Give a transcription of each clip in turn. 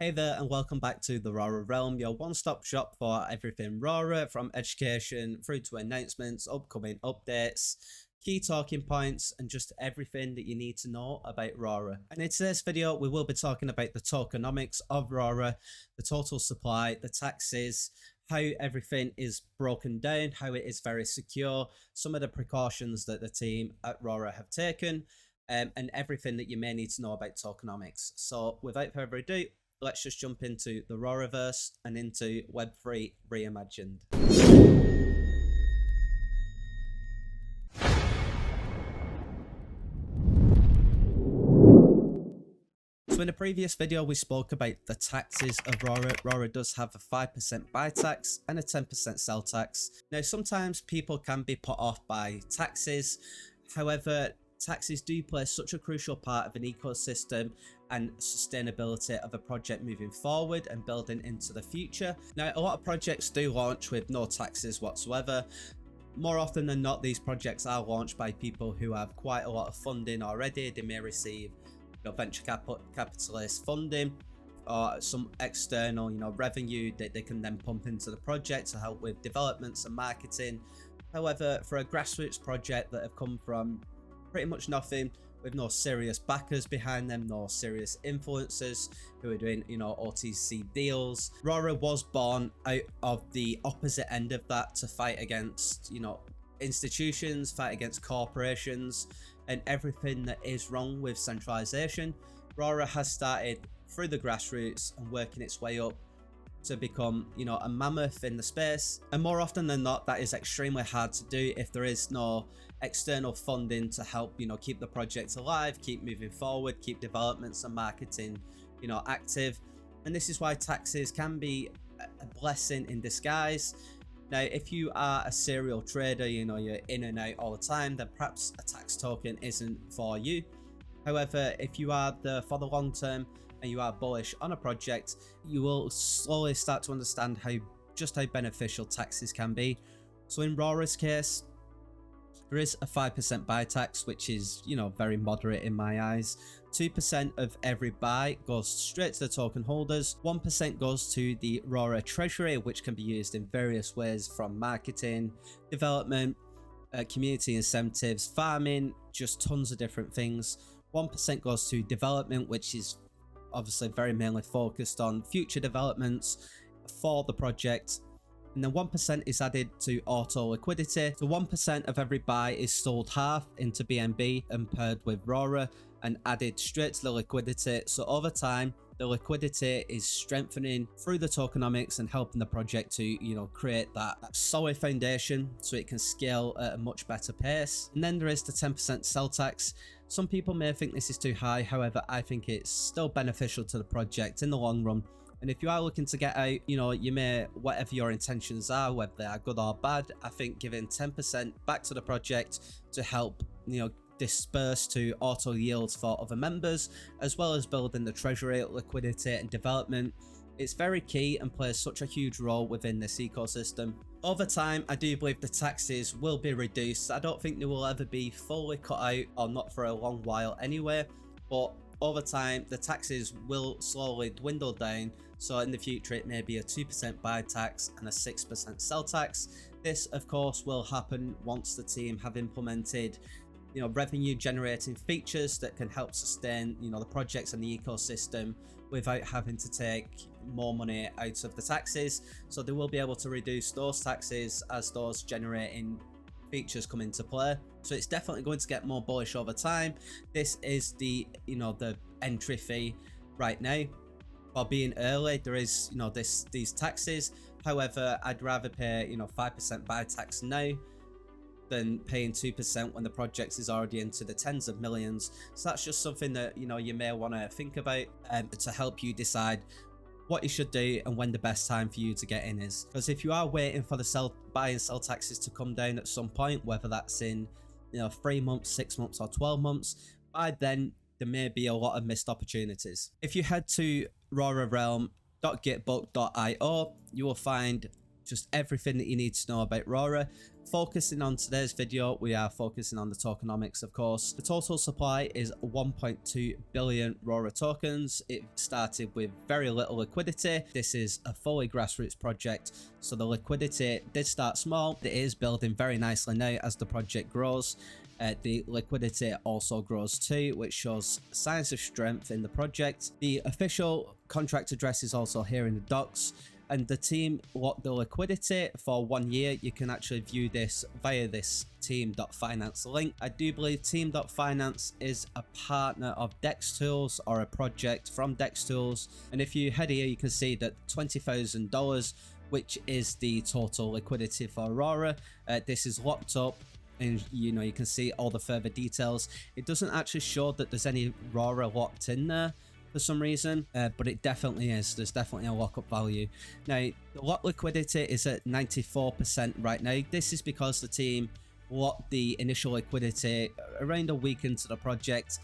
Hey there and welcome back to the Rora Realm, your one-stop shop for everything Rora, from education through to announcements, upcoming updates, key talking points, and just everything that you need to know about Rora. And in today's video, we will be talking about the tokenomics of Rora, the total supply, the taxes, how everything is broken down, how it is very secure, some of the precautions that the team at Rora have taken, and everything that you may need to know about tokenomics. So without further ado, let's just jump into the Roraverse and into Web3 Reimagined. So in the previous video, we spoke about the taxes of Rora. Rora does have a 5% buy tax and a 10% sell tax. Now, sometimes people can be put off by taxes. However, taxes do play such a crucial part of an ecosystem and sustainability of a project moving forward and building into the future. Now, a lot of projects do launch with no taxes whatsoever. More often than not, these projects are launched by people who have quite a lot of funding already. They may receive venture capitalist funding or some external revenue that they can then pump into the project to help with developments and marketing. However, for a grassroots project that have come from pretty much nothing, with no serious backers behind them, no serious influencers who are doing OTC deals, Rora was born out of the opposite end of that, to fight against institutions, fight against corporations, and everything that is wrong with centralization. Rora has started through the grassroots and working its way up to become a mammoth in the space, and more often than not that is extremely hard to do if there is no external funding to help keep the project alive, keep moving forward, keep developments and marketing active. And this is why taxes can be a blessing in disguise. Now, if you are a serial trader, you're in and out all the time, then perhaps a tax token isn't for you. However, if you are there for the long term and you are bullish on a project, you will slowly start to understand how beneficial taxes can be. So in Rora's case, there is a 5% buy tax, which is very moderate in my eyes. 2% of every buy goes straight to the token holders. 1% goes to the Rora treasury, which can be used in various ways, from marketing, development, community incentives, farming, just tons of different things. 1% goes to development, which is obviously very mainly focused on future developments for the project. And then 1% is added to auto liquidity. So 1% of every buy is sold half into BNB and paired with Rora and added straight to the liquidity. So over time, the liquidity is strengthening through the tokenomics and helping the project to create that solid foundation so it can scale at a much better pace. And then there is the 10% sell tax. Some people may think this is too high, however I think it's still beneficial to the project in the long run. And if you are looking to get out, you may, whatever your intentions are, whether they are good or bad, I think giving 10% back to the project to help disperse to auto yields for other members, as well as building the treasury, liquidity and development, it's very key and plays such a huge role within this ecosystem. Over time, I do believe the taxes will be reduced. I don't think they will ever be fully cut out, or not for a long while anyway, but over time the taxes will slowly dwindle down. So in the future it may be a 2% buy tax and a 6% sell tax. This of course will happen once the team have implemented revenue generating features that can help sustain the projects and the ecosystem without having to take more money out of the taxes. So they will be able to reduce those taxes as those generating features come into play. So it's definitely going to get more bullish over time. This is the the entry fee right now. For being early, there is these taxes. However, I'd rather pay 5% buy tax now than paying 2% when the project is already into the tens of millions. So that's just something that you may want to think about to help you decide what you should do and when the best time for you to get in is. Because if you are waiting for the buy and sell taxes to come down at some point, whether that's in 3 months, 6 months or 12 months, by then there may be a lot of missed opportunities. If you head to rorarealm.gitbok.io, you will find just everything that you need to know about Rora. Focusing on today's video, we are focusing on the tokenomics, of course. The total supply is 1.2 billion Rora tokens. It started with very little liquidity. This is a fully grassroots project, so the liquidity did start small. It is building very nicely now as the project grows. The liquidity also grows too, which shows signs of strength in the project. The official contract address is also here in the docs, and the team locked the liquidity for 1 year. You can actually view this via this team.finance link. I do believe team.finance is a partner of Dex Tools, or a project from Dex Tools. And if you head here, you can see that $20,000, which is the total liquidity for Rora, this is locked up. And you can see all the further details. It doesn't actually show that there's any Rora locked in there for some reason, but it definitely is. There's definitely a lockup value. Now, the lock liquidity is at 94% right now. This is because the team locked the initial liquidity around a week into the project,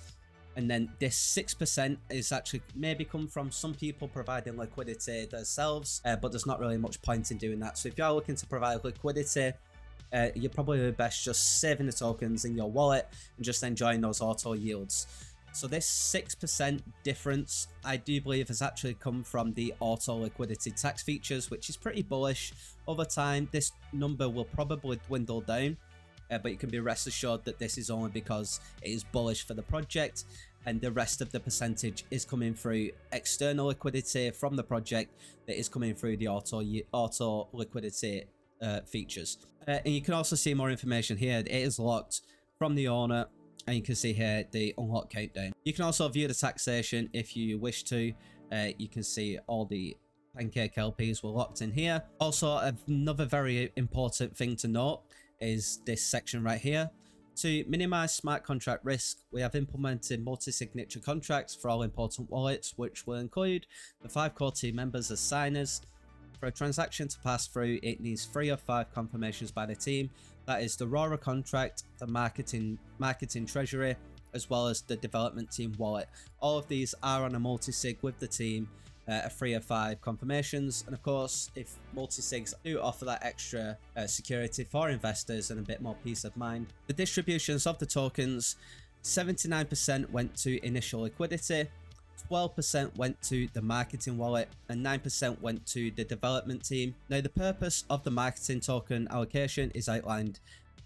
and then this 6% is actually maybe come from some people providing liquidity themselves, but there's not really much point in doing that. So if you're looking to provide liquidity, you're probably best just saving the tokens in your wallet and just enjoying those auto yields. So this 6% difference, I do believe, has actually come from the auto liquidity tax features, which is pretty bullish. Over time, this number will probably dwindle down, but you can be rest assured that this is only because it is bullish for the project, and the rest of the percentage is coming through external liquidity from the project that is coming through the auto liquidity features. And you can also see more information here. It is locked from the owner, and you can see here the unlock countdown. You can also view the taxation if you wish to. You can see all the pancake LPs were locked in here. Also, another very important thing to note is this section right here. To minimize smart contract risk, we have implemented multi-signature contracts for all important wallets, which will include the 5 core team members as signers. For a transaction to pass through, it needs 3 of 5 confirmations by the team. That is the Rora contract, the marketing treasury, as well as the development team wallet. All of these are on a multi-sig with the team, a 3 of 5 confirmations. And of course, if multi-sigs do offer that extra security for investors and a bit more peace of mind. The distributions of the tokens, 79% went to initial liquidity, 12% went to the marketing wallet, and 9% went to the development team. Now, the purpose of the marketing token allocation is outlined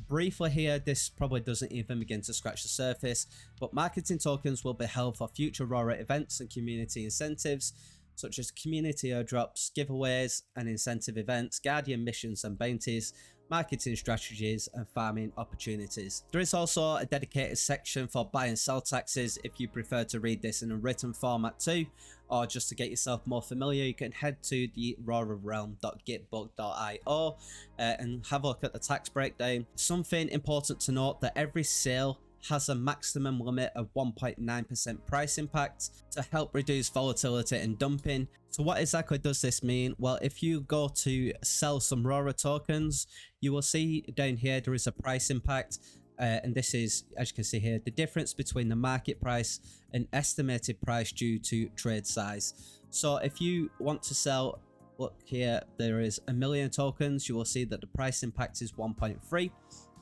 briefly here. This probably doesn't even begin to scratch the surface, but marketing tokens will be held for future Rora events and community incentives, such as community airdrops, giveaways and incentive events, guardian missions and bounties, marketing strategies and farming opportunities. There is also a dedicated section for buy and sell taxes if you prefer to read this in a written format too, or just to get yourself more familiar, you can head to the rorarealm.gitbok.io and have a look at the tax breakdown. Something important to note, that every sale has a maximum limit of 1.9% price impact to help reduce volatility and dumping. So what exactly does this mean? Well, if you go to sell some Rora tokens, you will see down here there is a price impact, and this is, as you can see here, the difference between the market price and estimated price due to trade size. So if you want to sell, look here, there is 1 million tokens, you will see that the price impact is 1.3.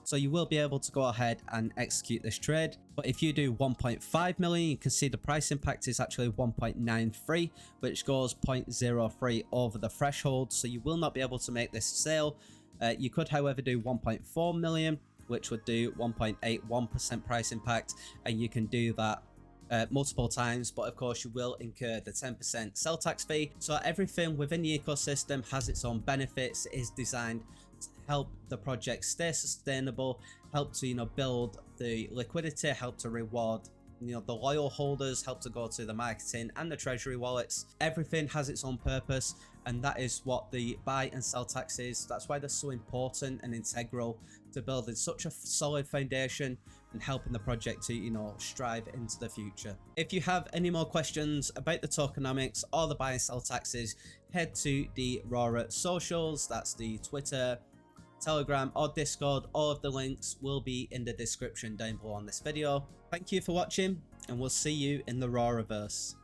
So you will be able to go ahead and execute this trade. But if you do 1.5 million, you can see the price impact is actually 1.93, which goes 0.03 over the threshold. So you will not be able to make this sale. You could, however, do 1.4 million, which would do 1.81% price impact. And you can do that multiple times, but of course you will incur the 10% sell tax fee. So everything within the ecosystem has its own benefits. It is designed to help the project stay sustainable, help to build the liquidity, help to reward the loyal holders, help to go to the marketing and the treasury wallets. Everything has its own purpose, and that is what the buy and sell tax is. That's why they're so important and integral to building such a solid foundation and helping the project to strive into the future. If you have any more questions about the tokenomics or the buy and sell taxes, head to the Rora socials. That's the Twitter, Telegram or Discord. All of the links will be in the description down below on this video. Thank you for watching, and we'll see you in the Roraverse.